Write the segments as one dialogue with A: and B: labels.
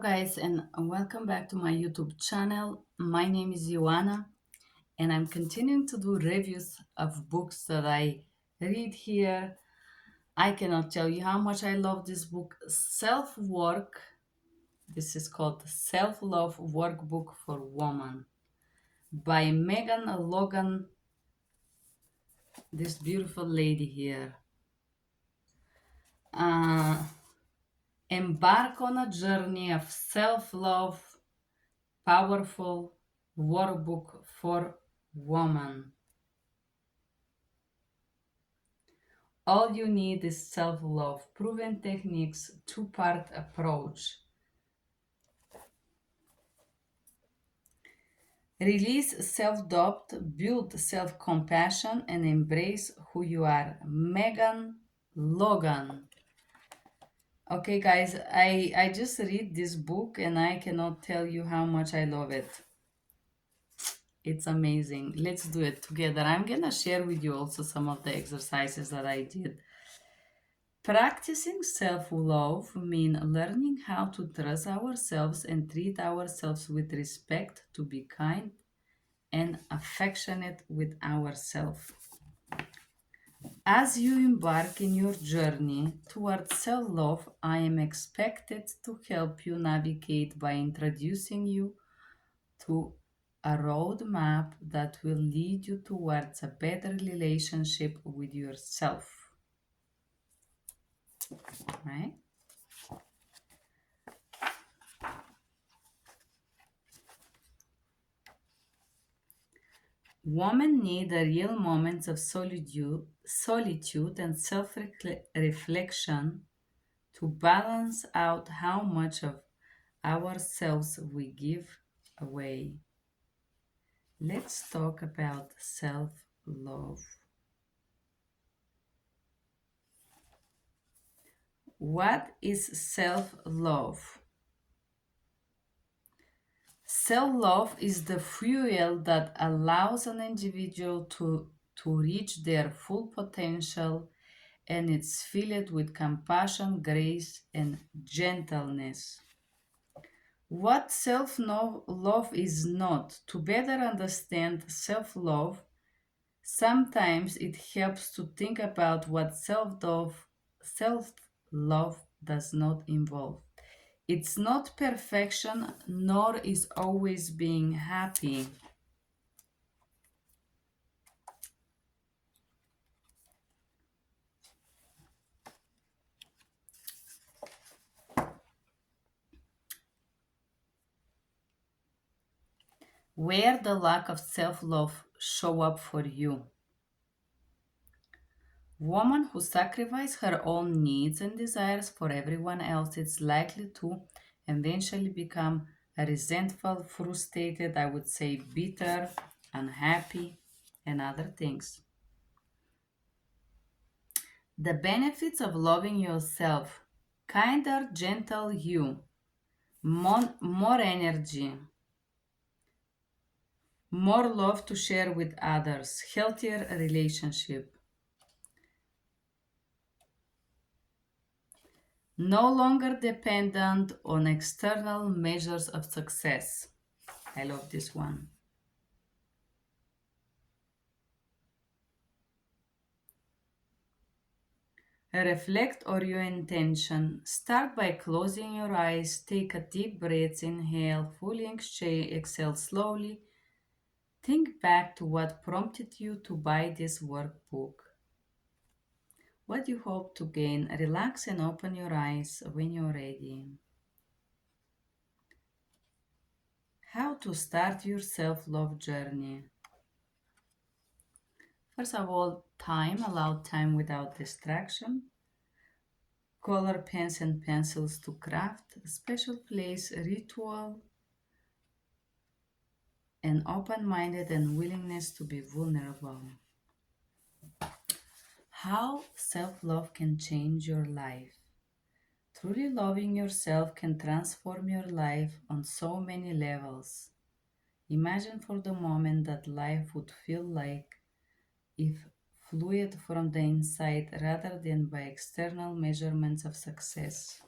A: Guys, and welcome back to my YouTube channel. My name is Ioana, and I'm continuing to do reviews of books that I read here. I cannot tell you how much I love this book, Self Work. This is called Self Love Workbook for Woman by Megan Logan, this beautiful lady here. Uh, Embark on a journey of self love, powerful workbook for woman. All you need is self love, proven techniques, two-part approach. Release self doubt, build self compassion, and embrace who you are. Megan Logan. Okay, guys, I just read this book and I cannot tell you how much I love it. It's amazing. Let's do it together. I'm gonna share with you also some of the exercises that I did. Practicing self love means learning how to trust ourselves and treat ourselves with respect, to be kind and affectionate with ourselves. As you embark in your journey towards self love, I am expected to help you navigate by introducing you to a roadmap that will lead you towards a better relationship with yourself. Right? Women need a real moments of solitude and self reflection to balance out how much of ourselves we give away. Let's talk about self love. What is self love? Self love is the fuel that allows an individual to reach their full potential, and it's filled with compassion, grace, and gentleness. What self love is not. To better understand self love, sometimes it helps to think about what self love does not involve. It's not perfection, nor is always being happy. Where the lack of self-love show up for you? Woman who sacrifices her own needs and desires for everyone else is likely to eventually become resentful, frustrated, I would say bitter, unhappy, and other things. The benefits of loving yourself: kinder, gentle you, more energy, more love to share with others, healthier relationship, no longer dependent on external measures of success. I love this one. Reflect on your intention. Start by closing your eyes. Take a deep breath. Inhale, fully exhale slowly. Think back to what prompted you to buy this workbook. What you hope to gain. Relax and open your eyes when you're ready. How to start your self love journey. First of all, time. Allow time without distraction. Color pens and pencils to craft. Special place, ritual, and open minded and willingness to be vulnerable. How self love can change your life. Truly loving yourself can transform your life on so many levels. Imagine for the moment that life would feel like if fluid from the inside rather than by external measurements of success.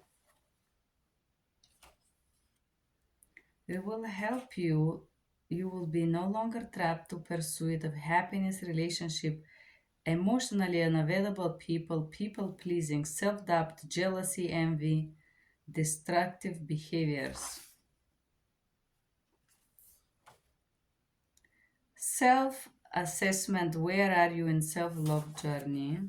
A: It will help you. You will be no longer trapped to pursuit of happiness, relationship, emotionally unavailable people, people pleasing, self doubt, jealousy, envy, destructive behaviors. Self assessment. Where are you in self love journey?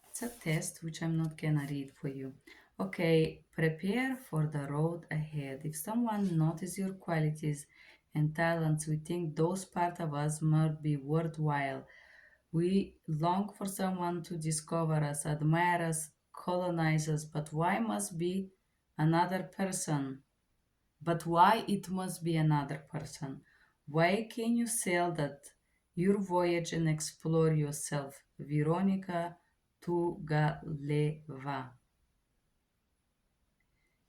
A: It's a test which I'm not gonna read for you. Okay, prepare for the road ahead. If someone notices your qualities and talents, we think those parts of us might be worthwhile. We long for someone to discover us, admire us, colonize us, but why must be another person? But why it must be another person? Why can you sail that your voyage and explore yourself? Veronica Tugaleva.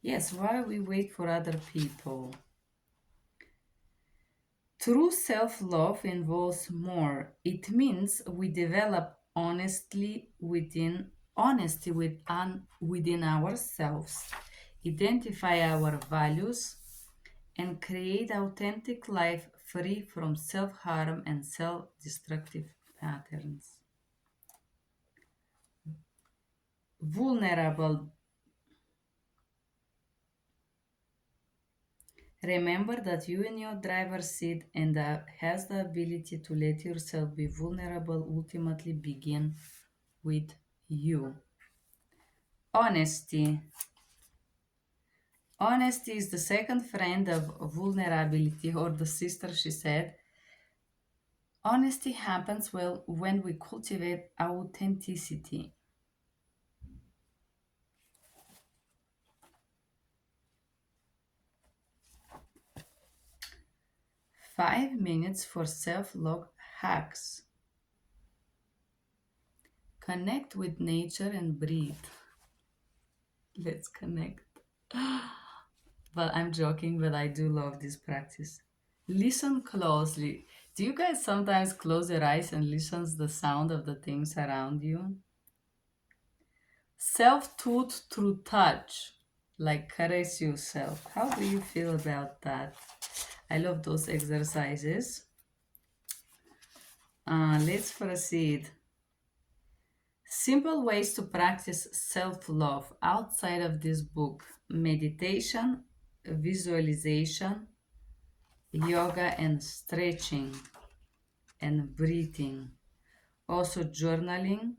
A: Yes, why we wait for other people? True self love involves more. It means we develop honesty within ourselves, identify our values, and create authentic life free from self-harm and self-destructive patterns. Vulnerable. Remember that you in your driver's seat and has the ability to let yourself be vulnerable ultimately begin with you. Honesty. Honesty is the second friend of vulnerability, or the sister, she said. Honesty happens well when we cultivate authenticity. 5 minutes for self love hacks. Connect with nature and breathe. Let's connect. But I'm joking, but I do love this practice. Listen closely. Do you guys sometimes close your eyes and listen to the sound of the things around you? Self-taught through touch, like caress yourself. How do you feel about that? I love those exercises. Let's proceed. Simple ways to practice self love outside of this book: meditation, visualization, yoga, and stretching, and breathing. Also, journaling,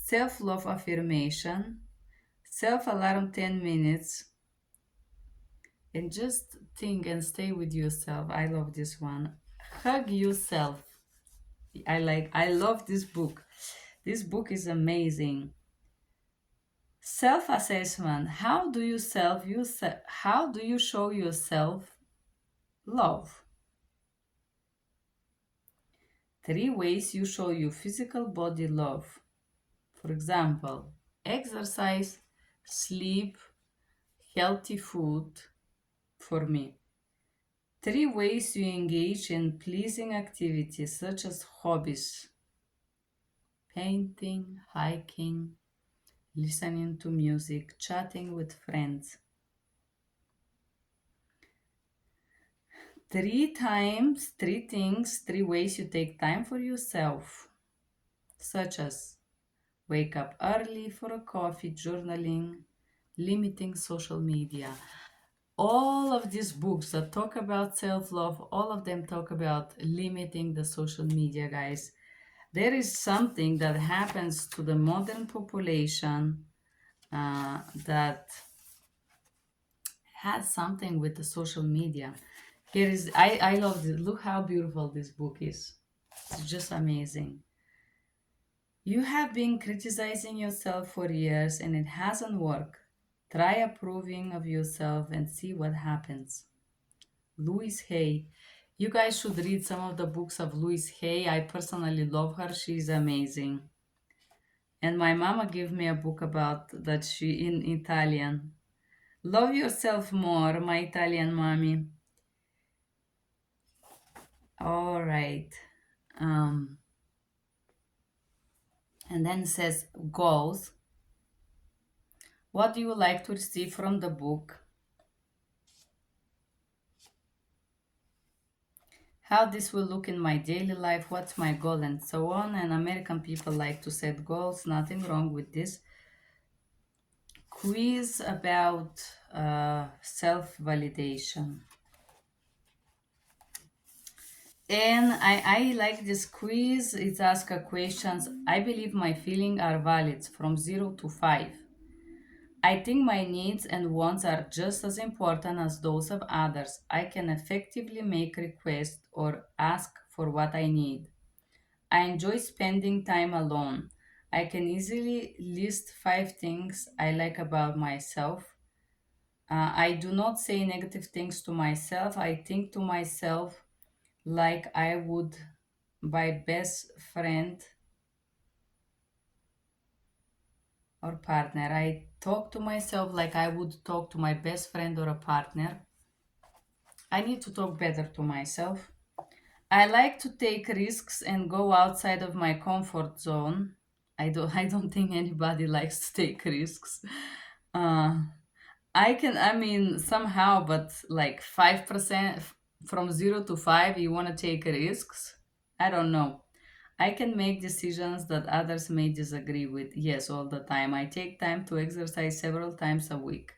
A: self love affirmation, self alarm 10 minutes, and just think and stay with yourself. I love this one. Hug yourself. I love this book. This book is amazing. Self-assessment. How do you show yourself love? 3 ways you show your physical body love. For example, exercise, sleep, healthy food for me. 3 ways you engage in pleasing activities such as hobbies, painting, hiking, listening to music, chatting with friends. 3 ways you take time for yourself, such as wake up early for a coffee, journaling, limiting social media. All of these books that talk about self love, all of them talk about limiting the social media, guys. There is something that happens to the modern population that has something with the social media. Here is I love this. Look how beautiful this book is. It's just amazing. You have been criticizing yourself for years and it hasn't worked. Try approving of yourself and see what happens. Louise Hay. You guys should read some of the books of Louise Hay. I personally love her. She's amazing. And my mama gave me a book about that she in Italian. Love yourself more, my Italian mommy. All right. Um, and then it says goals. What do you like to receive from the book? How this will look in my daily life, what's my goal, and so on. And American people like to set goals, nothing wrong with this. Quiz about self validation. And I like this quiz. It asks questions. I believe my feelings are valid from 0 to 5. I think my needs and wants are just as important as those of others. I can effectively make requests or ask for what I need. I enjoy spending time alone. I can easily list 5 things I like about myself. I do not say negative things to myself. I think to myself like I would my best friend or partner. I talk to myself like I would talk to my best friend or a partner. I need to talk better to myself. I like to take risks and go outside of my comfort zone. I don't think anybody likes to take risks. Uh, I mean, somehow, but like 5% from 0 to 5, you want to take risks? I don't know. I can make decisions that others may disagree with. Yes, all the time. I take time to exercise several times a week.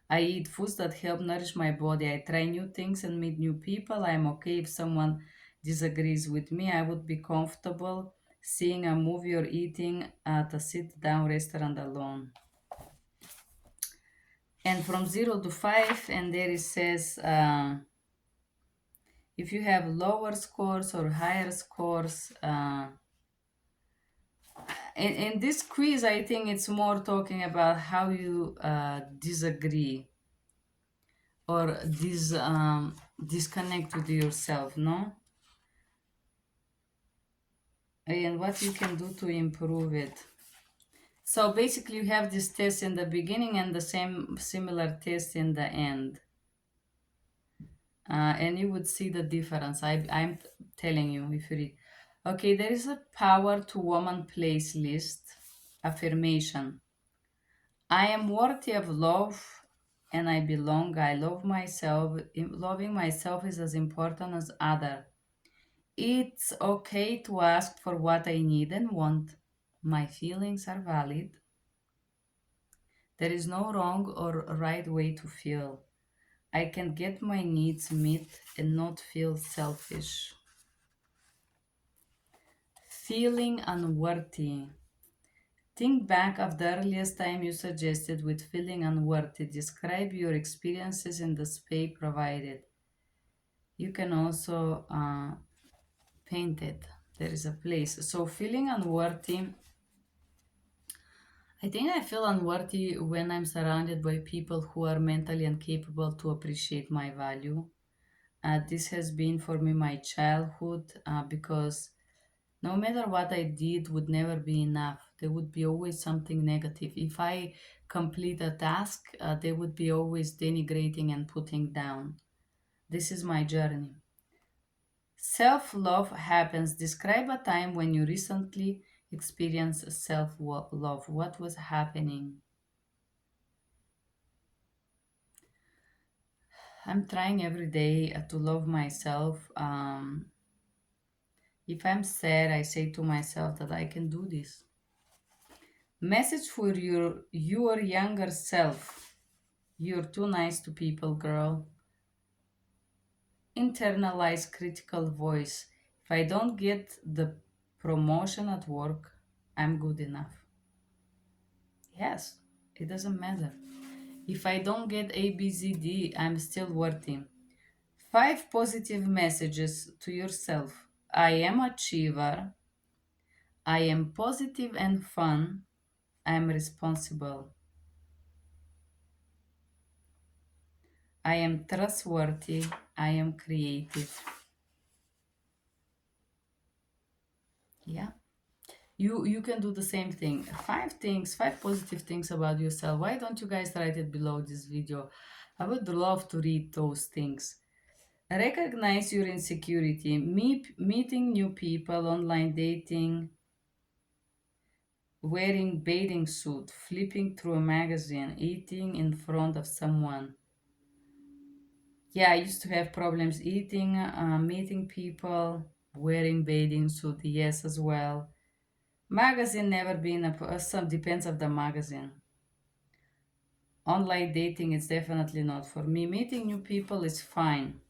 A: I eat foods that help nourish my body. I try new things and meet new people. I'm okay if someone disagrees with me. I would be comfortable seeing a movie or eating at a sit down restaurant alone. And from 0 to 5, and there it says if you have lower scores or higher scores. In this quiz, I think it's more talking about how you disagree or disconnect with yourself, no? And what you can do to improve it. So basically, you have this test in the beginning and the same similar test in the end, and you would see the difference. I'm telling you if you read. Okay, there is a power to woman place list affirmation. I am worthy of love and I belong. I love myself. Loving myself is as important as other. It's okay to ask for what I need and want. My feelings are valid. There is no wrong or right way to feel. I can get my needs met and not feel selfish. Feeling unworthy. Think back of the earliest time you suggested with feeling unworthy. Describe your experiences in the space provided. You can also paint it. There is a place. So, feeling unworthy, I think I feel unworthy when I'm surrounded by people who are mentally incapable to appreciate my value. This has been for me my childhood because no matter what I did would never be enough. There would be always something negative. If I complete a task, they would be always denigrating and putting down. This is my journey. Self love happens. Describe a time when you recently experienced self love. What was happening? I'm trying every day to love myself. If I'm sad, I say to myself that I can do this. Message for your younger self. You're too nice to people, girl. Internalize critical voice. If I don't get the promotion at work, I'm good enough. Yes, it doesn't matter. If I don't get ABCD, I'm still worthy. 5 positive messages to yourself. I am achiever. I am positive and fun. I am responsible. I am trustworthy. I am creative. Yeah. You can do the same thing. 5 things, 5 positive things about yourself. Why don't you guys write it below this video? I would love to read those things. Recognize your insecurity. Meeting new people, online dating, wearing bathing suit, flipping through a magazine, eating in front of someone. Yeah, I used to have problems eating, meeting people, wearing bathing suit, yes, as well. Magazine never been some depends of the magazine. Online dating is definitely not for me. Meeting new people is fine.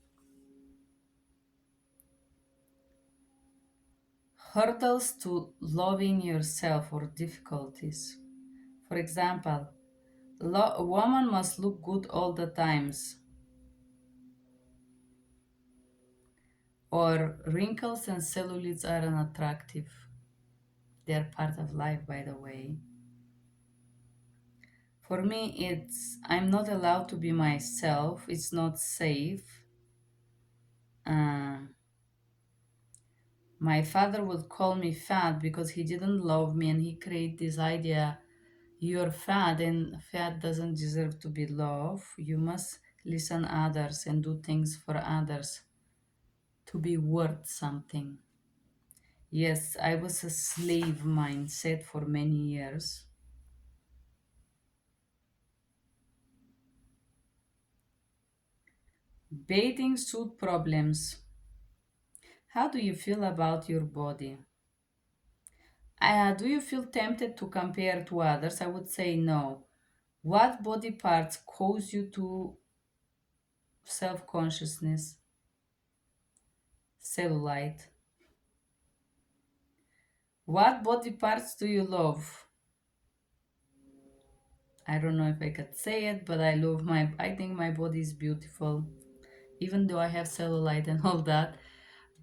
A: Hurdles to loving yourself or difficulties. For example, a woman must look good all the times, or wrinkles and cellulites are unattractive. They're part of life, by the way. For me, it's I'm not allowed to be myself. It's not safe. Uh, my father would call me fat because he didn't love me, and he created this idea: you're fat, and fat doesn't deserve to be loved. You must listen others and do things for others to be worth something. Yes, I was a slave mindset for many years. Bathing suit problems. How do you feel about your body? Do you feel tempted to compare to others? I would say no. What body parts cause you to self consciousness? Cellulite. What body parts do you love? I don't know if I could say it, but I think my body is beautiful, even though I have cellulite and all that.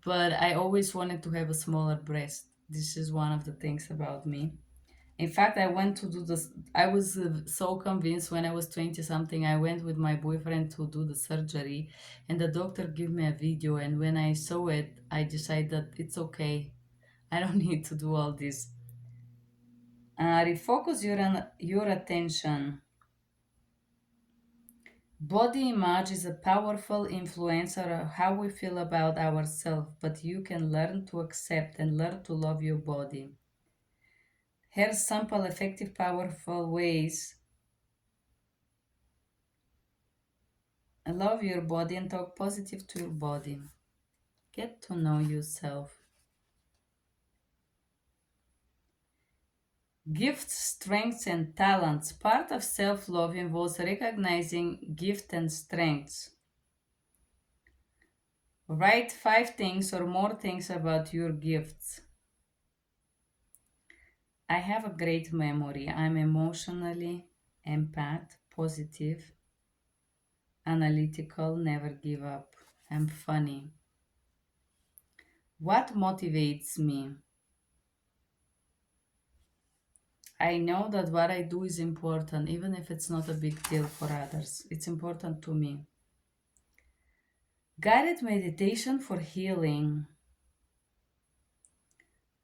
A: But I always wanted to have a smaller breast. This is one of the things about me. In fact, I went to do this. I was so convinced when I was 20 something. I went with my boyfriend to do the surgery, and the doctor gave me a video. And when I saw it, I decided that it's okay. I don't need to do all this. Refocus your attention. Body image is a powerful influencer of how we feel about ourselves, but you can learn to accept and learn to love your body. Here's simple, effective, powerful ways. Love your body and talk positive to your body. Get to know yourself. Gifts, strengths, and talents. Part of self love involves recognizing gifts and strengths. Write 5 things or more things about your gifts. I have a great memory. I'm emotionally empath, positive, analytical, never give up. I'm funny. What motivates me? I know that what I do is important, even if it's not a big deal for others. It's important to me. Guided meditation for healing.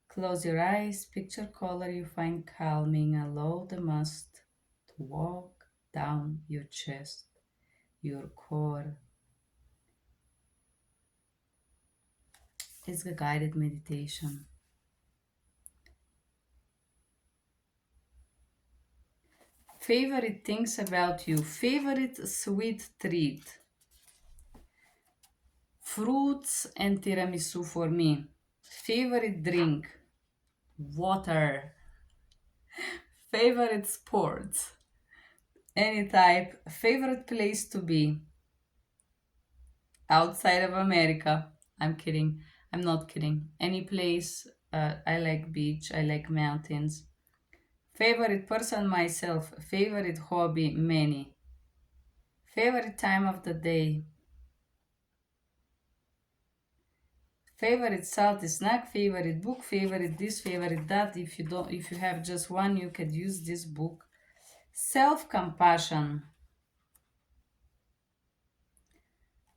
A: Close your eyes, picture color you find calming, allow the mist to walk down your chest, your core. It's a guided meditation. Favorite things about you. Favorite sweet treat. Fruits and tiramisu for me. Favorite drink. Water. Favorite sports. Any type. Favorite place to be. Outside of America. I'm kidding. I'm not kidding. Any place. I like beach. I like mountains. Favorite person myself. Favorite hobby many. Favorite time of the day. Favorite salty snack, favorite book, favorite this, favorite that. If you have just one, you could use this book. Self-compassion.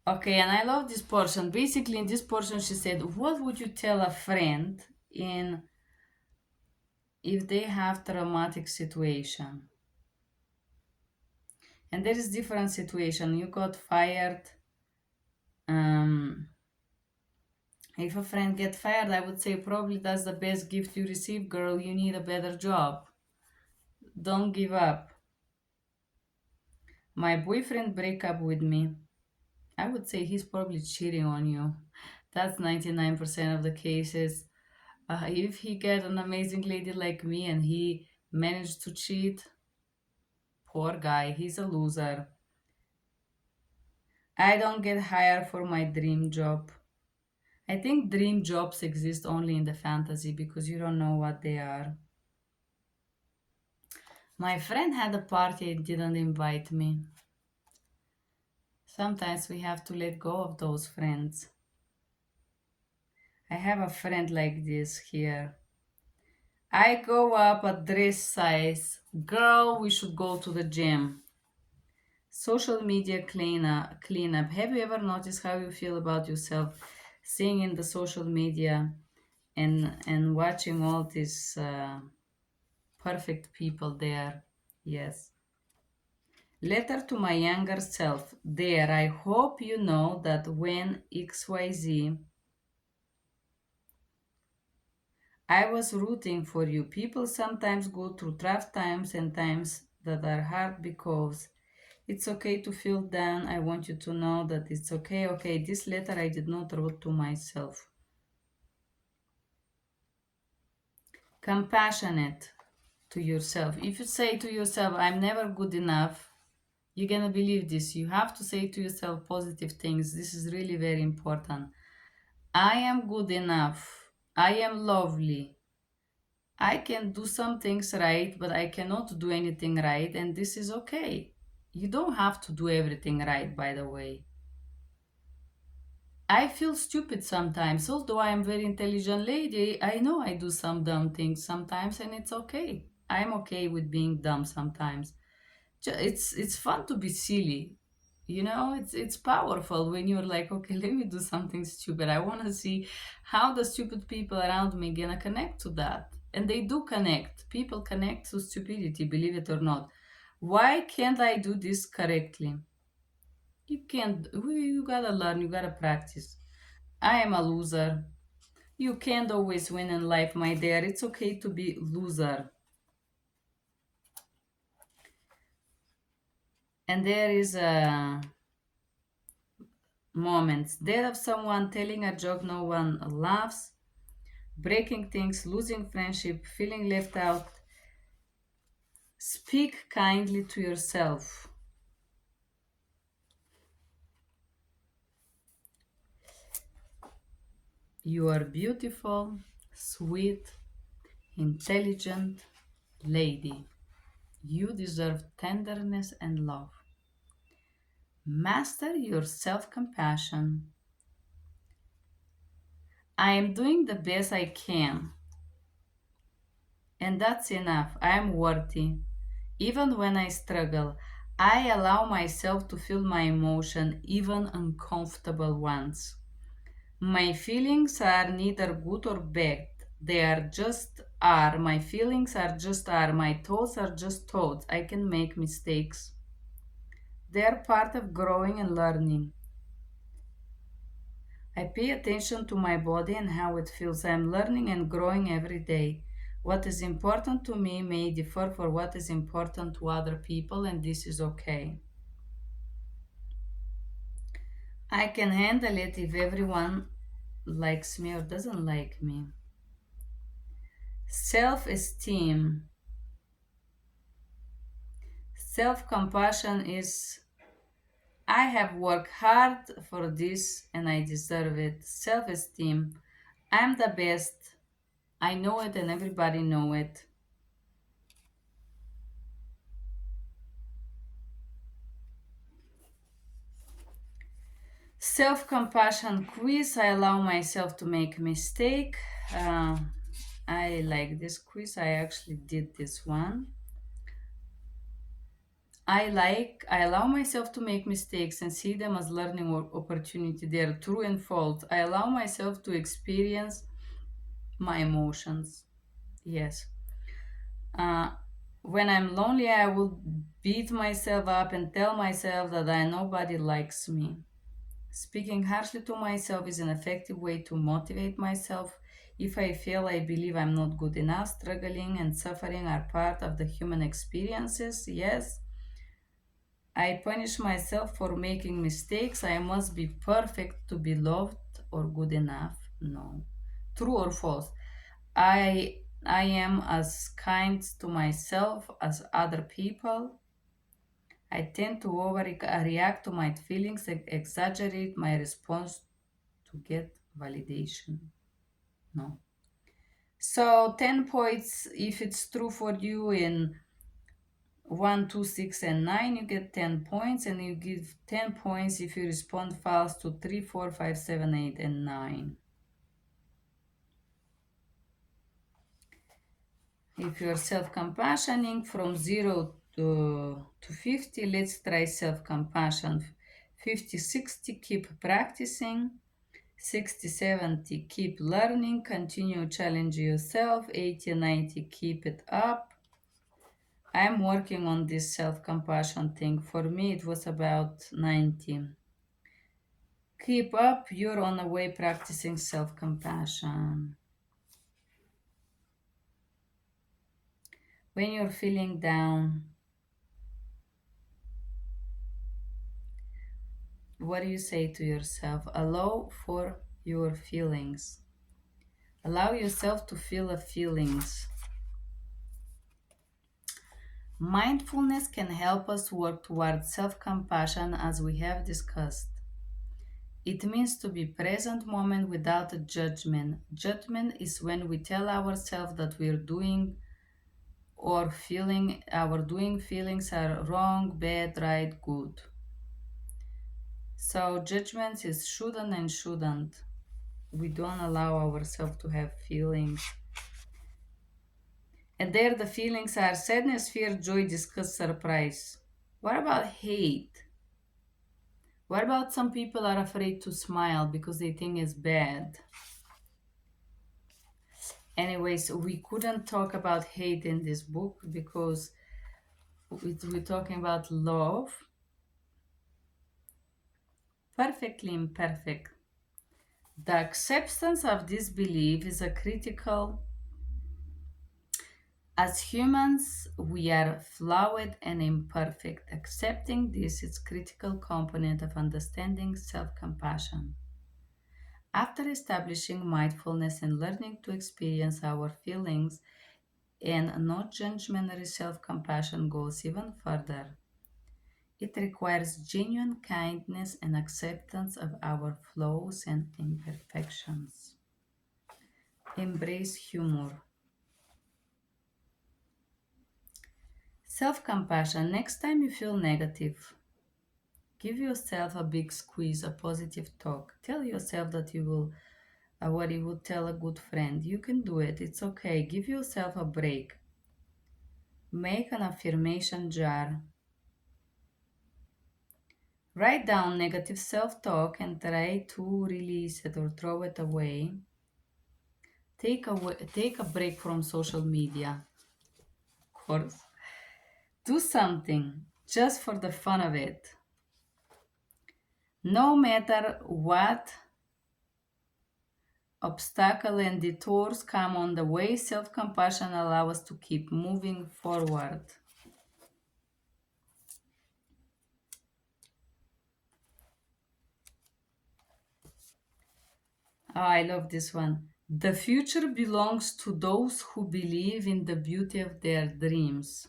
A: Okay, and I love this portion. Basically, in this portion, she said, "What would you tell a friend in if they have traumatic situation?" And there is different situation. You got fired. Um, If a friend get fired, I would say probably that's the best gift you receive, girl. You need a better job. Don't give up. My boyfriend break up with me. I would say he's probably cheating on you. That's 99% of the cases. If he get an amazing lady like me and he managed to cheat, poor guy, he's a loser. I don't get hired for my dream job. I think dream jobs exist only in the fantasy because you don't know what they are. My friend had a party and didn't invite me. Sometimes we have to let go of those friends. I have a friend like this here. I go up a dress size. Girl, we should go to the gym. Social media cleanup. Have you ever noticed how you feel about yourself seeing in the social media and watching all these perfect people there? Yes. Letter to my younger self. There, I hope you know that when XYZ, I was rooting for you. People sometimes go through tough times and times that are hard because it's okay to feel down. I want you to know that it's okay. Okay, this letter I did not wrote to myself. Compassionate to yourself. If you say to yourself, I'm never good enough, you're gonna believe this. You have to say to yourself positive things. This is really very important. I am good enough. I am lovely. I can do some things right, but I cannot do anything right, and this is okay. You don't have to do everything right, by the way. I feel stupid sometimes, although I am very intelligent lady. I know I do some dumb things sometimes, and it's okay. I'm okay with being dumb sometimes. It's fun to be silly, it's powerful when you're like, okay, let me do something stupid. I want to see how the stupid people around me gonna connect to that, and they do connect. People connect to stupidity, believe it or not. Why can't I do this correctly? You can't. You gotta learn, you gotta practice. I am a loser. You can't always win in life, my dear. It's okay to be loser. And there is a moments. Death of someone, telling a joke no one laughs, breaking things, losing friendship, feeling left out. Speak kindly to yourself. You are beautiful, sweet, intelligent lady. You deserve tenderness and love. Master your self compassion. I am doing the best I can, and that's enough. I am worthy. Even when I struggle, I allow myself to feel my emotion, even uncomfortable ones. My feelings are neither good or bad. They are just are. My feelings are just are. My thoughts are just thoughts. I can make mistakes. They are part of growing and learning. I pay attention to my body and how it feels. I am learning and growing every day. What is important to me may differ for what is important to other people, and this is okay. I can handle it if everyone likes me or doesn't like me. Self esteem. Self compassion is I have worked hard for this and I deserve it. Self esteem. I'm the best. I know it and everybody know it. Self compassion quiz. I allow myself to make mistake. Uh, I like this quiz. I actually did this one. I allow myself to make mistakes and see them as learning opportunity. They are true and false. I allow myself to experience my emotions. Yes. Uh, when I'm lonely, I will beat myself up and tell myself that nobody likes me. Speaking harshly to myself is an effective way to motivate myself. If I fail, I believe I'm not good enough. Struggling and suffering are part of the human experiences. Yes, I punish myself for making mistakes. I must be perfect to be loved or good enough. No. True or false? I am as kind to myself as other people. I tend to overreact to my feelings and exaggerate my response to get validation. No. So 10 points if it's true for you in 1, 2, 6, and 9, you get 10 points, and you give 10 points if you respond fast to 3, 4, 5, 7, 8, and 9. If you're self-compassioning from 0 to 50, let's try self-compassion. 50, 60, keep practicing. 60, 70, keep learning, continue challenge yourself. 80, 90, keep it up. I'm working on this self-compassion thing. For me, it was about 90. Keep up, you're on the way practicing self-compassion. When you're feeling down, what do you say to yourself? Allow for your feelings. Allow yourself to feel the feelings. Mindfulness can help us work towards self compassion as we have discussed. It means to be present moment without a judgment. Judgment is when we tell ourselves that we're doing or feeling our doing feelings are wrong, bad, right, good. So judgment is shouldn't. We don't allow ourselves to have feelings. And there the feelings are sadness, fear, joy, disgust, surprise. What about hate? What about some people are afraid to smile because they think it's bad? Anyways, we couldn't talk about hate in this book because we're talking about love. Perfectly imperfect. The acceptance of this belief is a critical. As humans, we are flawed and imperfect. Accepting this is critical component of understanding self-compassion. After establishing mindfulness and learning to experience our feelings, and not judgmentary self-compassion goes even further. It requires genuine kindness and acceptance of our flaws and imperfections. Embrace humor. Self compassion. Next time you feel negative, give yourself a big squeeze, a positive talk. Tell yourself that you will, what you would tell a good friend. You can do it. It's okay. Give yourself a break. Make an affirmation jar. Write down negative self talk and try to release it or throw it away. Take a break from social media, of course. Do something just for the fun of it. No matter what obstacle and detours come on the way, self compassion allows us to keep moving forward. Oh, I love this one. The future belongs to those who believe in the beauty of their dreams.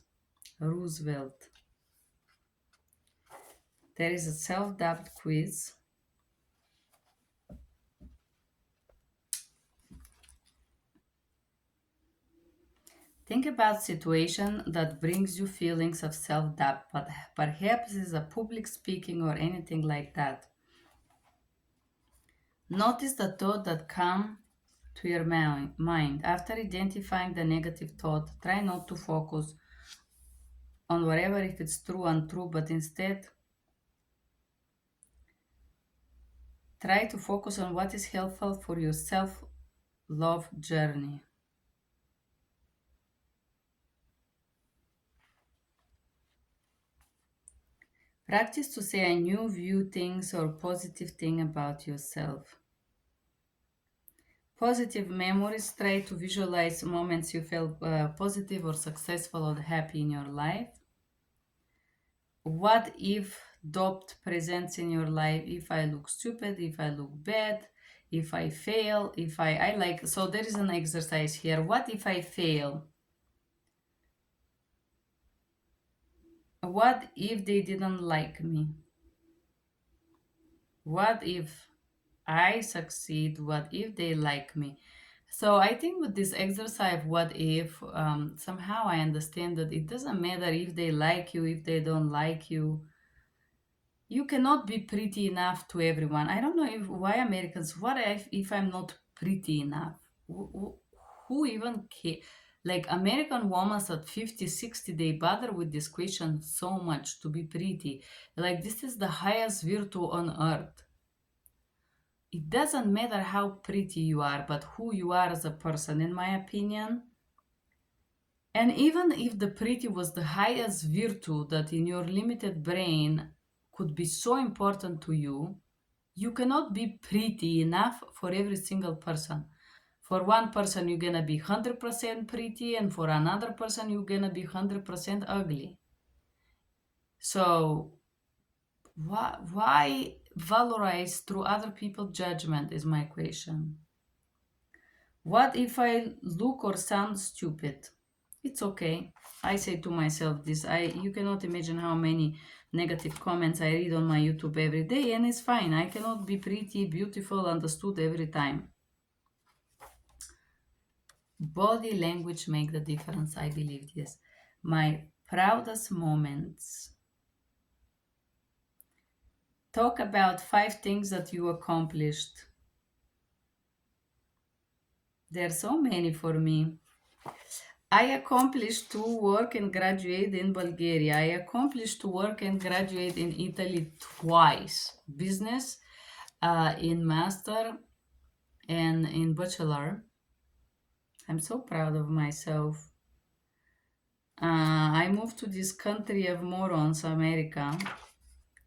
A: Roosevelt. There is a self doubt quiz. Think about situation that brings you feelings of self-doubt, but perhaps it's a public speaking or anything like that. Notice the thought that come to your mind. After identifying the negative thought, try not to focus on whatever if it's true or untrue, but instead try to focus on what is helpful for your self-love journey. Practice to say a new view things or positive thing about yourself. Positive memories, try to visualize moments you felt positive or successful or happy in your life. What if doubt presents in your life? If I look stupid, if I look bad, if I fail, if I like, so there is an exercise here. What if I fail? What if they didn't like me? What if I succeed? What if they like me? So I think with this exercise, what if, somehow I understand that it doesn't matter if they like you, if they don't like you. You cannot be pretty enough to everyone. I don't know if why Americans. What if I'm not pretty enough? Who even care? Like American women at 50, 60, they bother with this question so much to be pretty. Like this is the highest virtue on earth. It doesn't matter how pretty you are, but who you are as a person, in my opinion. And even if the pretty was the highest virtue that in your limited brain could be so important to you, you cannot be pretty enough for every single person. For one person, you're gonna be 100% pretty, and for another person, you're gonna be 100% ugly. So, why valorize through other people's judgment is my question. What if I look or sound stupid? It's okay. I say to myself this. You cannot imagine how many negative comments I read on my YouTube every day, and it's fine. I cannot be pretty, beautiful, understood every time. Body language make the difference, I believe this. My proudest moments. Talk about 5 things that you accomplished. There are so many for me. I accomplished to work and graduate in Bulgaria. I accomplished to work and graduate in Italy twice. Business in master and in bachelor. I'm so proud of myself. I moved to this country of morons, America,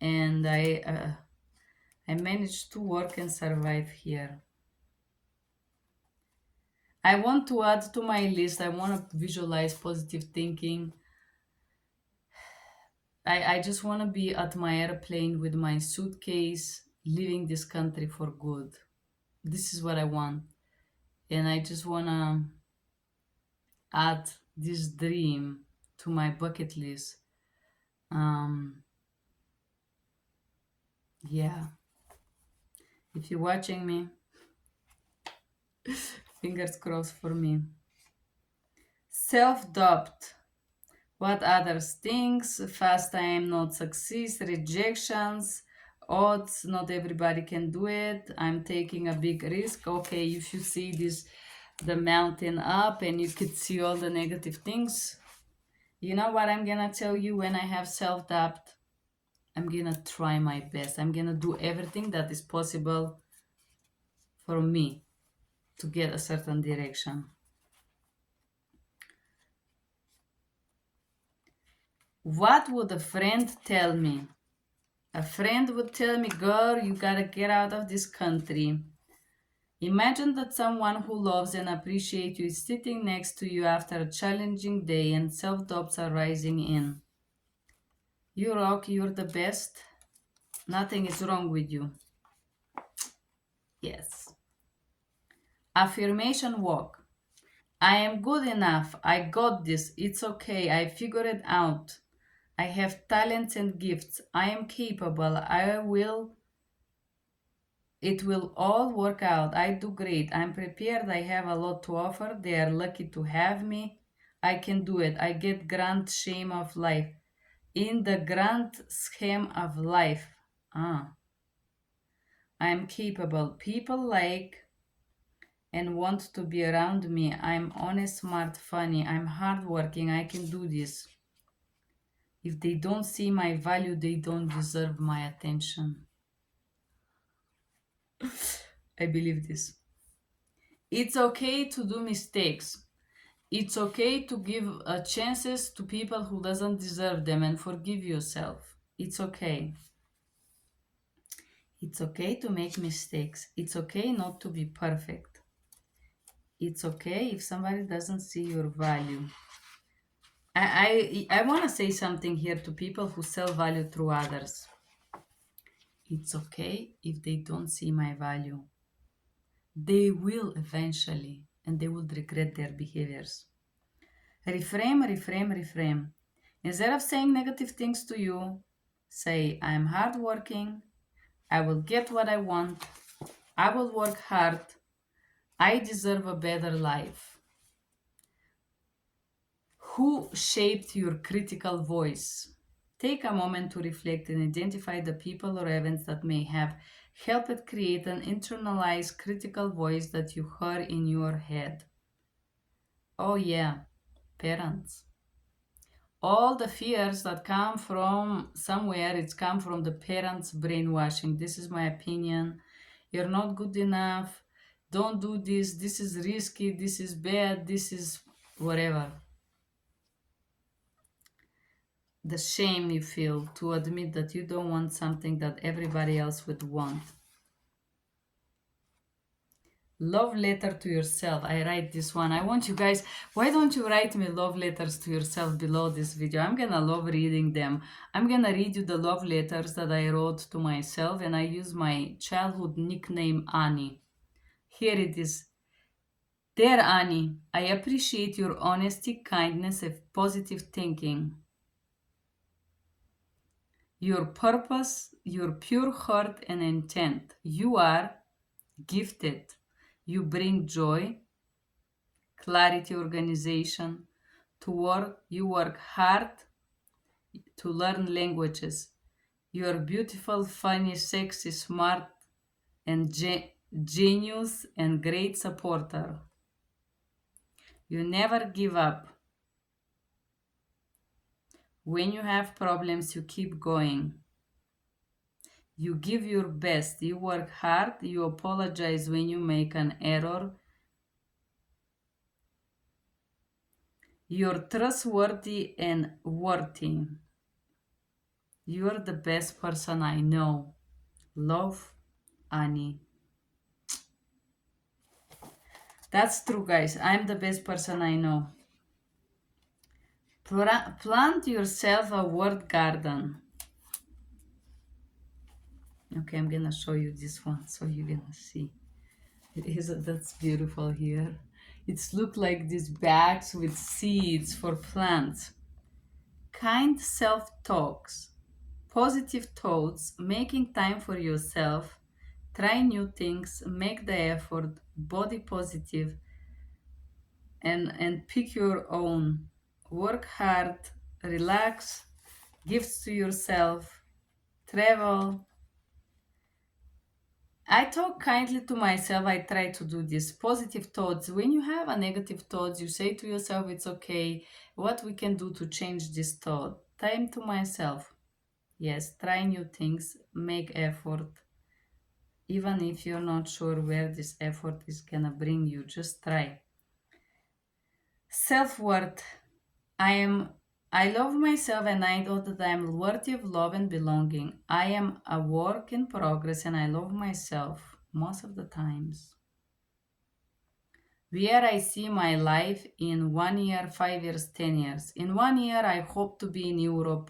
A: and I managed to work and survive here. I want to add to my list. I want to visualize positive thinking. I just want to be at my airplane with my suitcase, leaving this country for good. This is what I want. And I just want to add this dream to my bucket list. Um, yeah. If you're watching me, fingers crossed for me. Self doubt. What others thinks, fast time, not success, rejections, odds, not everybody can do it. I'm taking a big risk. Okay, if you see this, the mountain up and you could see all the negative things, you know what I'm gonna tell you when I have self doubt? I'm gonna try my best. I'm gonna do everything that is possible for me to get a certain direction. What would a friend tell me? A friend would tell me, girl, you gotta get out of this country. Imagine that someone who loves and appreciates you is sitting next to you after a challenging day and self doubts are rising in. You rock, you're the best. Nothing is wrong with you. Yes. Affirmation walk. I am good enough. I got this. It's okay. I figured it out. I have talents and gifts. I am capable. It will all work out. I do great. I'm prepared. I have a lot to offer. They are lucky to have me. I can do it. I get grand scheme of life. In the grand scheme of life. I'm capable. People like and want to be around me. I'm honest, smart, funny. I'm hardworking. I can do this. If they don't see my value, they don't deserve my attention. I believe this. It's okay to do mistakes. It's okay to give chances to people who doesn't deserve them and forgive yourself. It's okay. It's okay to make mistakes. It's okay not to be perfect. It's okay if somebody doesn't see your value. I want to say something here to people who sell value through others. It's okay if they don't see my value. They will eventually, and they will regret their behaviors. Reframe, reframe, reframe. Instead of saying negative things to you, say, I'm hardworking. I will get what I want. I will work hard. I deserve a better life. Who shaped your critical voice? Take a moment to reflect and identify the people or events that may have helped create an internalized critical voice that you heard in your head. Oh, yeah, parents. All the fears that come from somewhere, it's come from the parents' brainwashing. This is my opinion. You're not good enough. Don't do this. This is risky. This is bad. This is whatever. The shame you feel to admit that you don't want something that everybody else would want. Love letter to yourself. I write this one. I want you guys, why don't you write me love letters to yourself below this video? I'm gonna love reading them. I'm gonna read you the love letters that I wrote to myself, and I use my childhood nickname Annie. Here it is. Dear Annie, I appreciate your honesty, kindness, and positive thinking. Your purpose, your pure heart and intent. You are gifted. You bring joy, clarity, organization to work. You work hard to learn languages. You are beautiful, funny, sexy, smart, and genius and great supporter. You never give up. When you have problems, you keep going. You give your best. You work hard. You apologize when you make an error. You're trustworthy and worthy. You're the best person I know. Love, Annie. That's true, guys. I'm the best person I know. Plant yourself a word garden. Okay, I'm gonna show you this one so you're gonna see. That's beautiful here. It's look like these bags with seeds for plants. Kind self-talks, positive thoughts, making time for yourself, try new things, make the effort, body positive, and pick your own. Work hard, relax, gifts to yourself, travel. I talk kindly to myself. I try to do this. Positive thoughts. When you have a negative thoughts, you say to yourself, it's okay. What we can do to change this thought? Time to myself. Yes, try new things, make effort. Even if you're not sure where this effort is gonna bring you, just try. Self-worth. I love myself and I know that I am worthy of love and belonging. I am a work in progress and I love myself most of the times. Where I see my life in 1 year, 5 years, 10 years. In 1 year, I hope to be in Europe,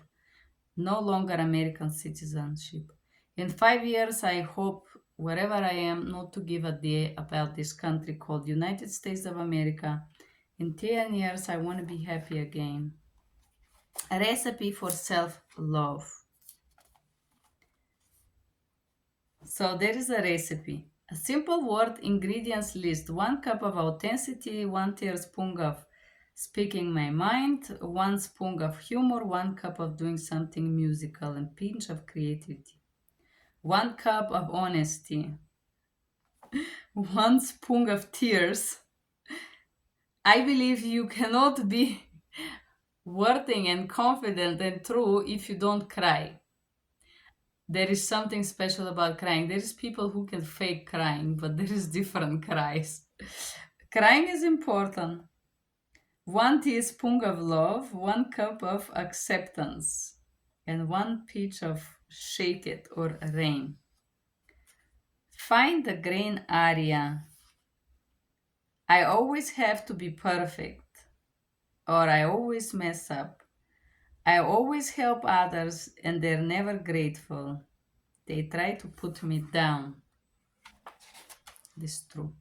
A: no longer American citizenship. In 5 years, I hope wherever I am not to give a day about this country called United States of America. In 10 years, I want to be happy again. A recipe for self-love. So there is a recipe. A simple word ingredients list. 1 cup of authenticity, 1 teaspoon of speaking my mind, 1 spoon of humor, 1 cup of doing something musical, and pinch of creativity. 1 cup of honesty, 1 spoon of tears. I believe you cannot be worthy and confident and true if you don't cry. There is something special about crying. There is people who can fake crying, but there is different cries. Crying is important. 1 teaspoon of love, 1 cup of acceptance. and one pitch of shake it or rain. Find the grain area. I always have to be perfect, or I always mess up. I always help others and they're never grateful. They try to put me down. This is true.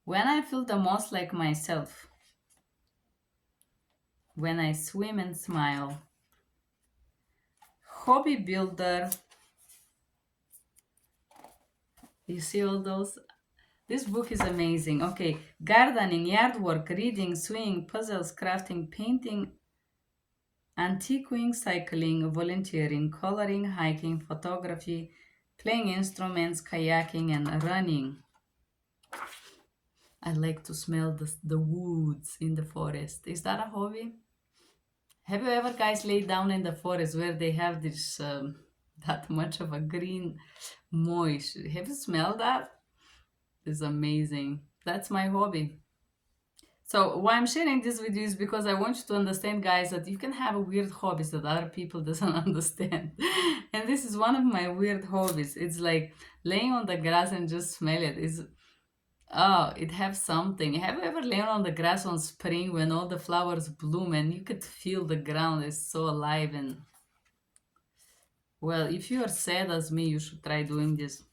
A: When I feel the most like myself, when I swim and smile. Hobby builder. You see all those? This book is amazing. Okay, gardening, yard work, reading, sewing, puzzles, crafting, painting, antiquing, cycling, volunteering, coloring, hiking, photography, playing instruments, kayaking, and running. I like to smell the woods in the forest. Is that a hobby? Have you ever guys laid down in the forest where they have this that much of a green moist? Have you smelled that? It's amazing. That's my hobby. So why I'm sharing this with you is because I want you to understand, guys, that you can have weird hobbies that other people doesn't understand. And this is one of my weird hobbies. It's like laying on the grass and just smell it. It's oh, it has something. Have you ever lain on the grass on spring when all the flowers bloom and you could feel the ground is so alive and well, if you are sad as me, you should try doing this.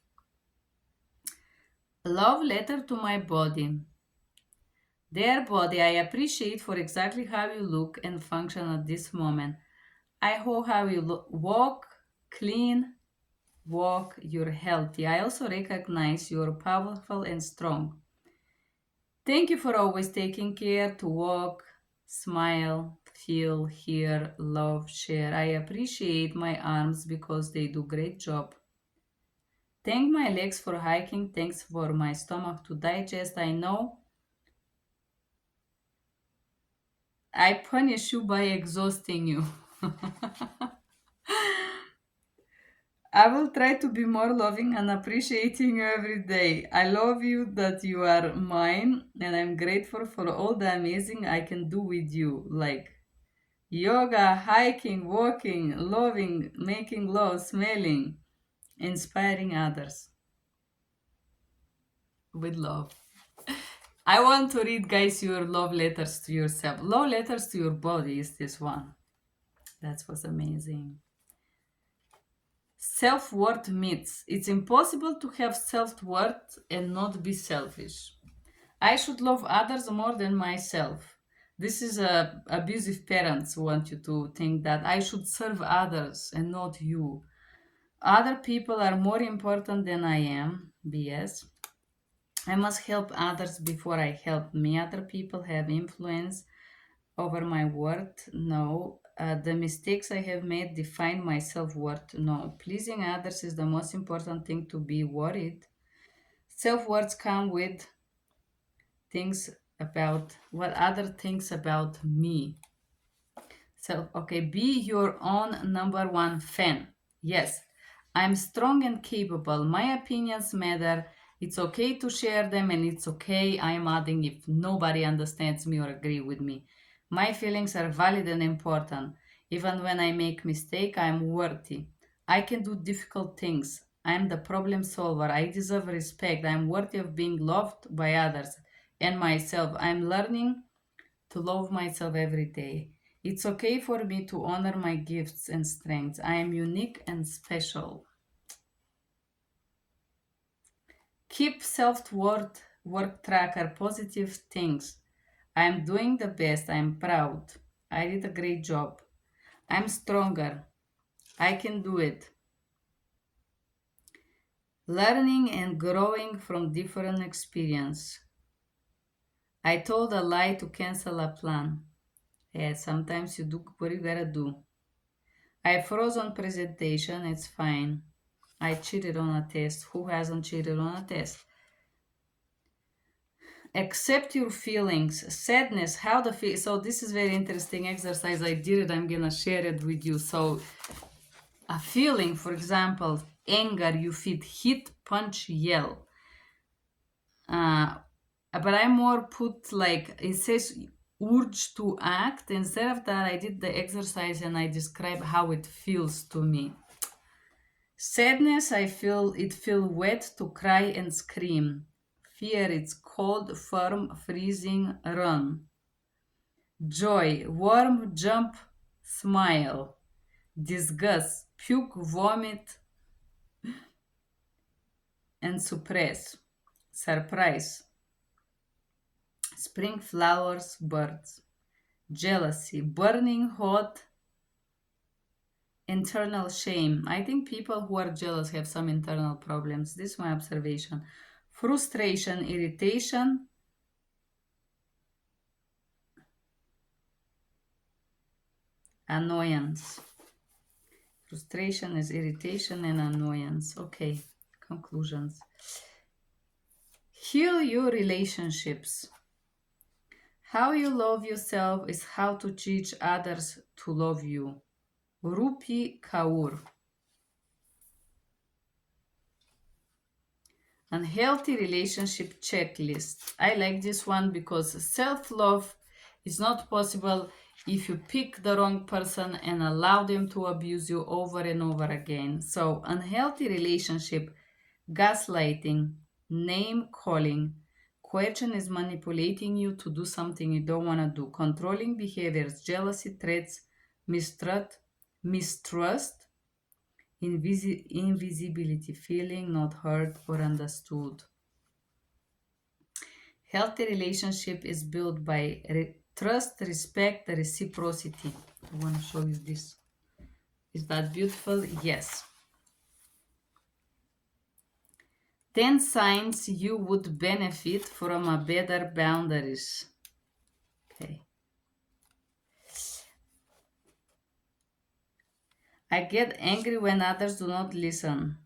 A: Love letter to my body. Dear body, I appreciate for exactly how you look and function at this moment. I hope how you walk, clean, walk, you're healthy. I also recognize you're powerful and strong. Thank you for always taking care to walk, smile, feel, hear, love, share. I appreciate my arms because they do great job. Thank my legs for hiking. Thanks for my stomach to digest. I know I punish you by exhausting you. I will try to be more loving and appreciating you every day. I love you that you are mine, and I'm grateful for all the amazing I can do with you, like yoga, hiking, walking, loving, making love, smelling, inspiring others with love. I want to read, guys, your love letters to yourself. Love letters to your body is this one. That was amazing. Self-worth myths. It's impossible to have self-worth and not be selfish. I should love others more than myself. This is abusive parents want you to think that I should serve others and not you. Other people are more important than I am. BS. I must help others before I help me. Other people have influence over my worth. No. The mistakes I have made define my self worth. No. Pleasing others is the most important thing to be worried. Self worth come with things about what other thinks about me. So, okay, be your own number one fan. Yes, I'm strong and capable. My opinions matter. It's okay to share them, and it's okay, I'm adding, if nobody understands me or agree with me. My feelings are valid and important. Even when I make mistake, I'm worthy. I can do difficult things. I'm the problem solver. I deserve respect. I'm worthy of being loved by others and myself. I'm learning to love myself every day. It's okay for me to honor my gifts and strengths. I am unique and special. Keep self-worth, work tracker, positive things. I am doing the best. I am proud. I did a great job. I'm stronger. I can do it. Learning and growing from different experience. I told a lie to cancel a plan. Yeah, sometimes you do what you gotta do. I froze on presentation, it's fine. I cheated on a test. Who hasn't cheated on a test? Accept your feelings. Sadness, how the feel. So this is very interesting exercise. I did it. I'm gonna share it with you. So a feeling, for example, anger, you feel hit, punch, yell. But I more put like it says urge to act. Instead of that, I did the exercise and I describe how it feels to me. Sadness, I feel it feel wet to cry and scream. Fear, it's cold, firm, freezing, run. Joy, warm, jump, smile. Disgust, puke, vomit, and suppress. Surprise, spring flowers, birds. Jealousy, burning hot, internal shame. I think people who are jealous have some internal problems. This is my observation. Frustration, irritation, annoyance. Frustration is irritation and annoyance. Okay, conclusions. Heal your relationships. How you love yourself is how to teach others to love you. Rupi Kaur. Unhealthy relationship checklist. I like this one because self-love is not possible if you pick the wrong person and allow them to abuse you over and over again. So, unhealthy relationship, gaslighting, name calling, coercion is manipulating you to do something you don't want to do, controlling behaviors, jealousy, threats, mistrust, invisibility, feeling not heard or understood. Healthy relationship is built by trust, respect, reciprocity. I want to show you this. Is that beautiful? Yes. 10 signs you would benefit from a better boundaries. Okay. I get angry when others do not listen.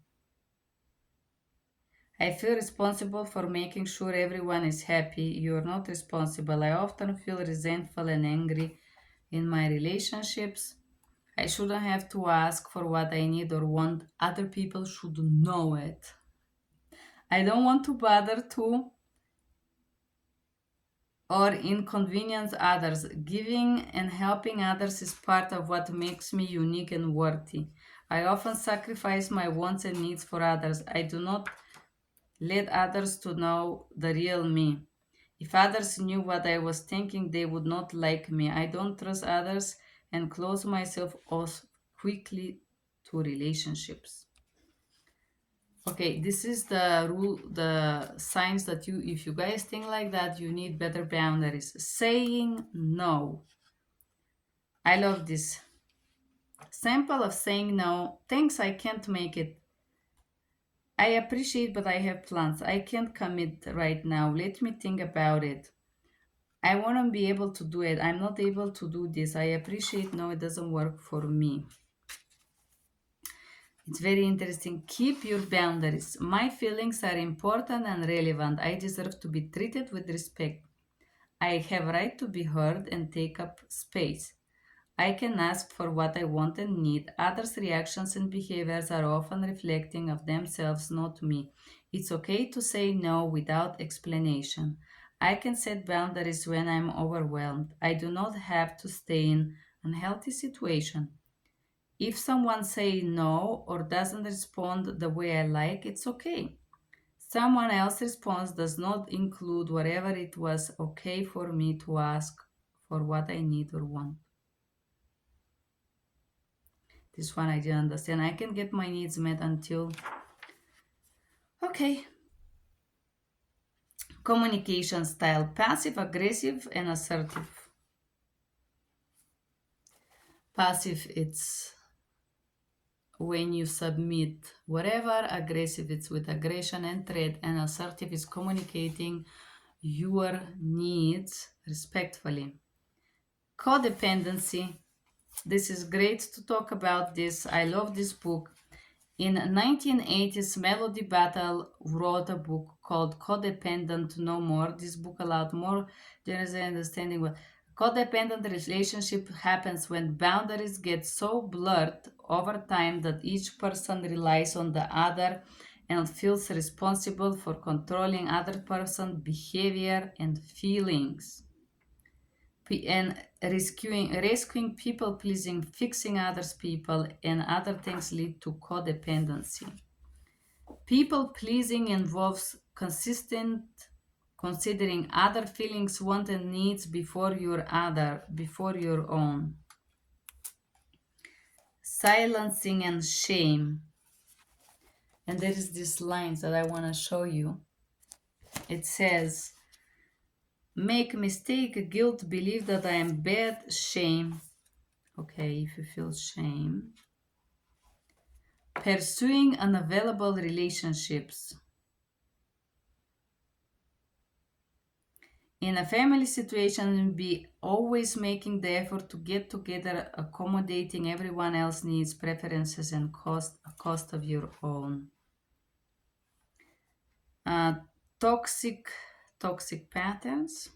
A: I feel responsible for making sure everyone is happy. You are not responsible. I often feel resentful and angry in my relationships. I shouldn't have to ask for what I need or want. Other people should know it. I don't want to bother to or inconvenience others. Giving and helping others is part of what makes me unique and worthy. I often sacrifice my wants and needs for others. I do not let others to know the real me. If others knew what I was thinking, they would not like me. I don't trust others and close myself off quickly to relationships. Okay, this is the rule, the signs that you, if you guys think like that, you need better boundaries. Saying no. I love this. Sample of saying no. Thanks, I can't make it. I appreciate, but I have plans. I can't commit right now. Let me think about it. I want to be able to do it. I'm not able to do this. I appreciate, no, it doesn't work for me. It's very interesting. Keep your boundaries. My feelings are important and relevant. I deserve to be treated with respect. I have right to be heard and take up space. I can ask for what I want and need. Others' reactions and behaviors are often reflecting of themselves, not me. It's okay to say no without explanation. I can set boundaries when I'm overwhelmed. I do not have to stay in unhealthy situation. If someone says no or doesn't respond the way I like, it's okay. Someone else's response does not include whatever it was okay for me to ask for what I need or want. This one I didn't understand. I can get my needs met until. Okay. Communication style, passive, aggressive, and assertive. Passive, it's when you submit whatever. Aggressive, it's with aggression and threat. And assertive is communicating your needs respectfully. Codependency. This is great to talk about this. I love this book. In 1980s, Melody Battle wrote a book called Codependent No More. This book allowed more general understanding what codependent relationship happens when boundaries get so blurred over time that each person relies on the other and feels responsible for controlling other person's behavior and feelings. and rescuing people pleasing, fixing others people, and other things lead to codependency. People pleasing involves consistent considering other feelings, wants, and needs before your own. Silencing and shame. And there is this lines that I want to show you. It says, make mistake, guilt, believe that I am bad, shame. Okay, if you feel shame. Pursuing unavailable relationships. In a family situation, be always making the effort to get together, accommodating everyone else's needs, preferences, and cost of your own. Uh, toxic toxic patterns.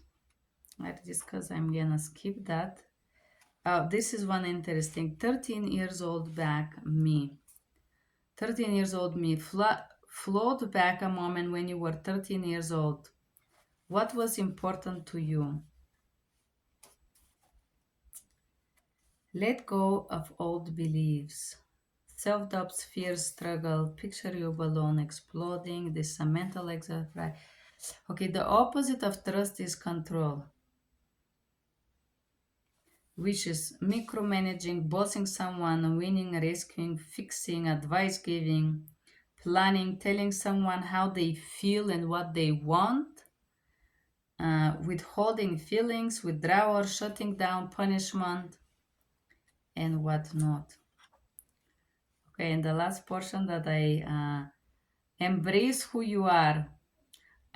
A: Like this, because I'm gonna skip that. This is one interesting. 13 years old back me. 13 years old me. Float back a moment when you were 13 years old. What was important to you? Let go of old beliefs. Self-doubts, fears, struggle. Picture your balloon exploding. This is a mental exercise. Okay, the opposite of trust is control, which is micromanaging, bossing someone, winning, rescuing, fixing, advice giving, planning, telling someone how they feel and what they want, withholding feelings, withdrawal, shutting down, punishment, and whatnot. Okay, and the last portion that I embrace who you are.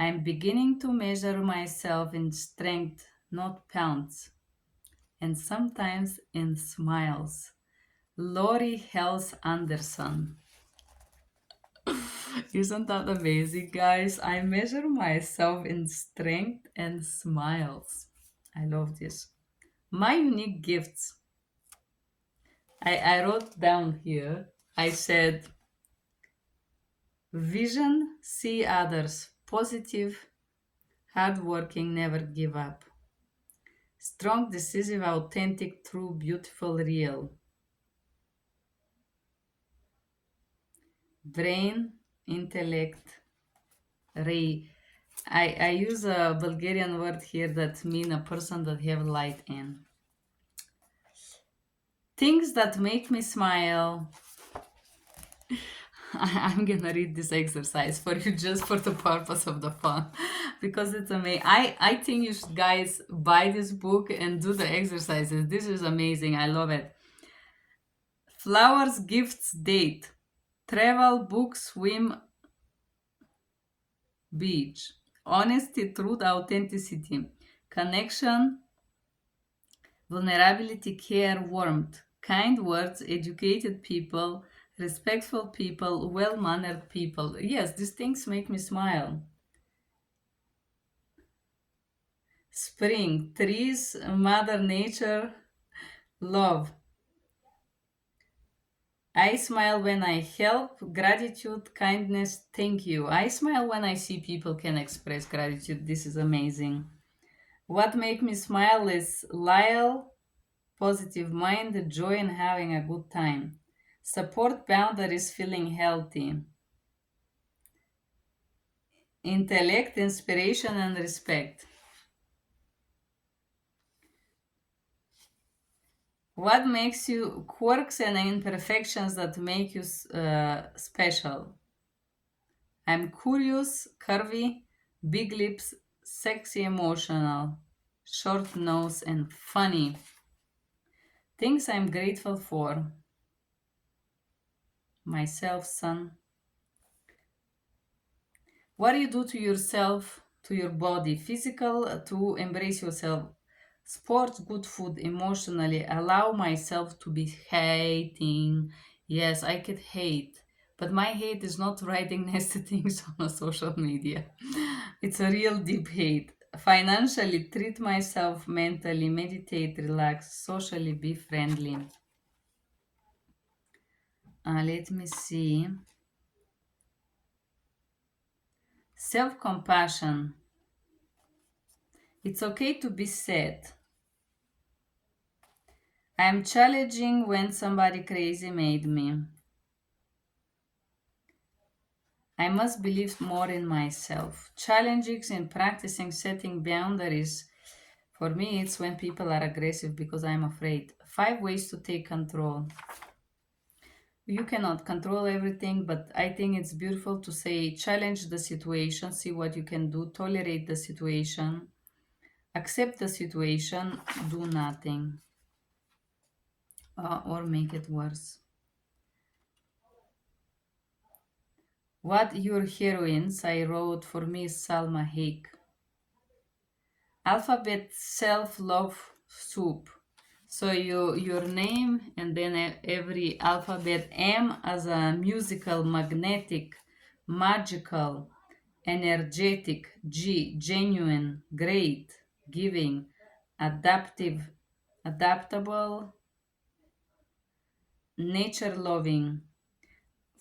A: I'm beginning to measure myself in strength, not pounds, and sometimes in smiles. Lori Hels Anderson. Isn't that amazing, guys? I measure myself in strength and smiles. I love this. My unique gifts. I wrote down here, I said, vision, see others, positive, hardworking, never give up. Strong, decisive, authentic, true, beautiful, real. Brain, intellect, ray. I use a Bulgarian word here that mean a person that have light in. Things that make me smile. I'm gonna read this exercise for you just for the purpose of the fun because it's amazing. I think you should guys buy this book and do the exercises. This is amazing. I love it. Flowers, gifts, date. Travel, book, swim, beach. Honesty, truth, authenticity. Connection, vulnerability, care, warmth. Kind words, educated people, respectful people, well mannered people. Yes, these things make me smile. Spring, trees, Mother Nature, love. I smile when I help, gratitude, kindness, thank you. I smile when I see people can express gratitude. This is amazing. What make me smile is Lyle, positive mind, joy, and having a good time. Support boundaries, feeling healthy. Intellect, inspiration, and respect. What makes you quirks and imperfections that make you special? I'm curious, curvy, big lips, sexy, emotional, short nose, and funny. Things I'm grateful for. Myself, son. What do you do to yourself, to your body? Physical, to embrace yourself. Sports, good food, emotionally. Allow myself to be hating. Yes, I could hate. But my hate is not writing nasty things on a social media. It's a real deep hate. Financially, treat myself mentally, meditate, relax, socially, be friendly. Let me see. Self compassion. It's okay to be sad. I'm challenging when somebody crazy made me. I must believe more in myself. Challenging and practicing setting boundaries. For me, it's when people are aggressive because I'm afraid. 5 ways to take control. You cannot control everything, but I think it's beautiful to say challenge the situation, see what you can do, tolerate the situation, accept the situation, do nothing, or make it worse. What your heroines I wrote for me is Salma Hayek. Alphabet self-love soup. So your name and then every alphabet M as a musical, magnetic, magical, energetic, G genuine, great, giving, adaptive, adaptable, nature loving.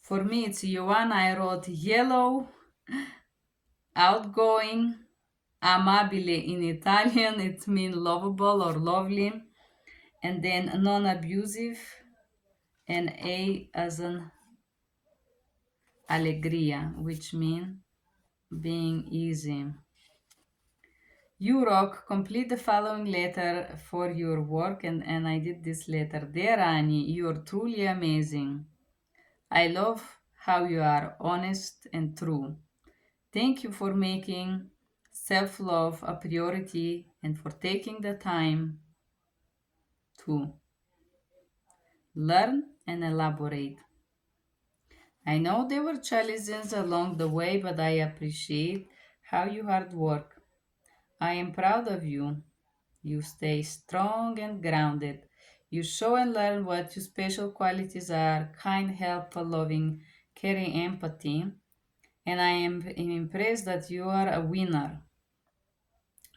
A: For me it's Joanna. I wrote yellow, outgoing, amabile in Italian, it means lovable or lovely, and then non-abusive, and A as an alegria, which means being easy. You rock, complete the following letter for your work, and I did this letter. Dear Annie, you're truly amazing. I love how you are honest and true. Thank you for making self love a priority and for taking the time to learn and elaborate. I know there were challenges along the way, but I appreciate how you hard work. I am proud of you. You stay strong and grounded. You show and learn what your special qualities are: kind, helpful, loving, caring, empathy. And I am impressed that you are a winner.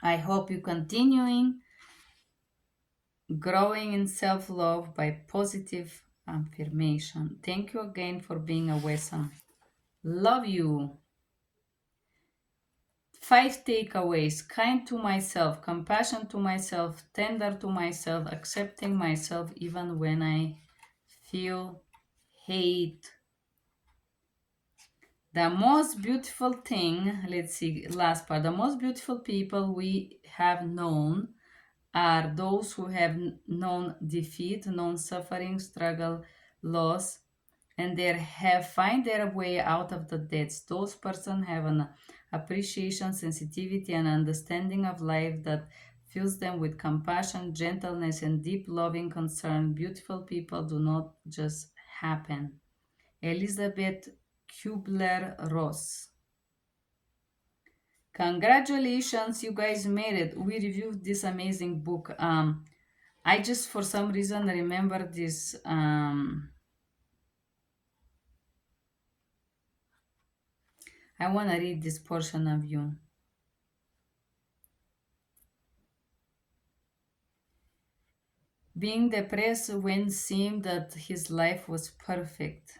A: I hope you continuing growing in self-love by positive affirmation. Thank you again for being a Wesson. Love you. 5 takeaways: kind to myself, compassion to myself, tender to myself, accepting myself even when I feel hate. The most beautiful thing, let's see, last part. The most beautiful people we have known are those who have known defeat, known suffering, struggle, loss, and they have find their way out of the depths. Those person have an appreciation, sensitivity, and understanding of life that fills them with compassion, gentleness, and deep loving concern. Beautiful people do not just happen. Elizabeth Kubler-Ross. Congratulations, you guys made it. We reviewed this amazing book. I just for some reason remember this. I want to read this portion of you. Being depressed when seemed that his life was perfect.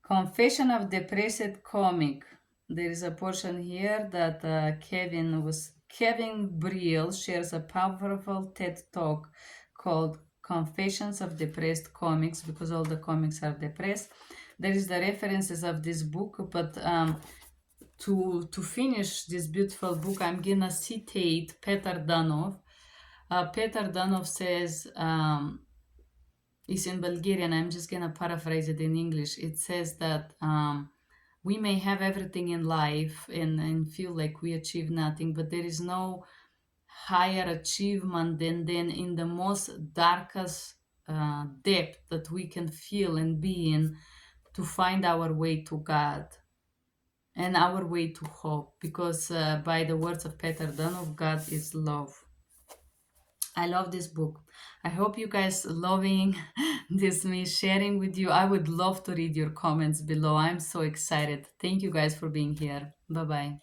A: Confession of Depressed Comic. There is a portion here that Kevin Briel shares a powerful TED talk called Confessions of Depressed Comics, because all the comics are depressed. There is the references of this book, but to finish this beautiful book, I'm gonna citate Peter Danov. Peter Danov says, it's in Bulgarian, I'm just gonna paraphrase it in English. It says that we may have everything in life and feel like we achieve nothing, but there is no higher achievement than in the most darkest depth that we can feel and be in, to find our way to God and our way to hope, because by the words of Peter Danov, God is love. I love this book. I hope you guys loving this, me sharing with you. I would love to read your comments below. I'm so excited. Thank you guys for being here. Bye bye.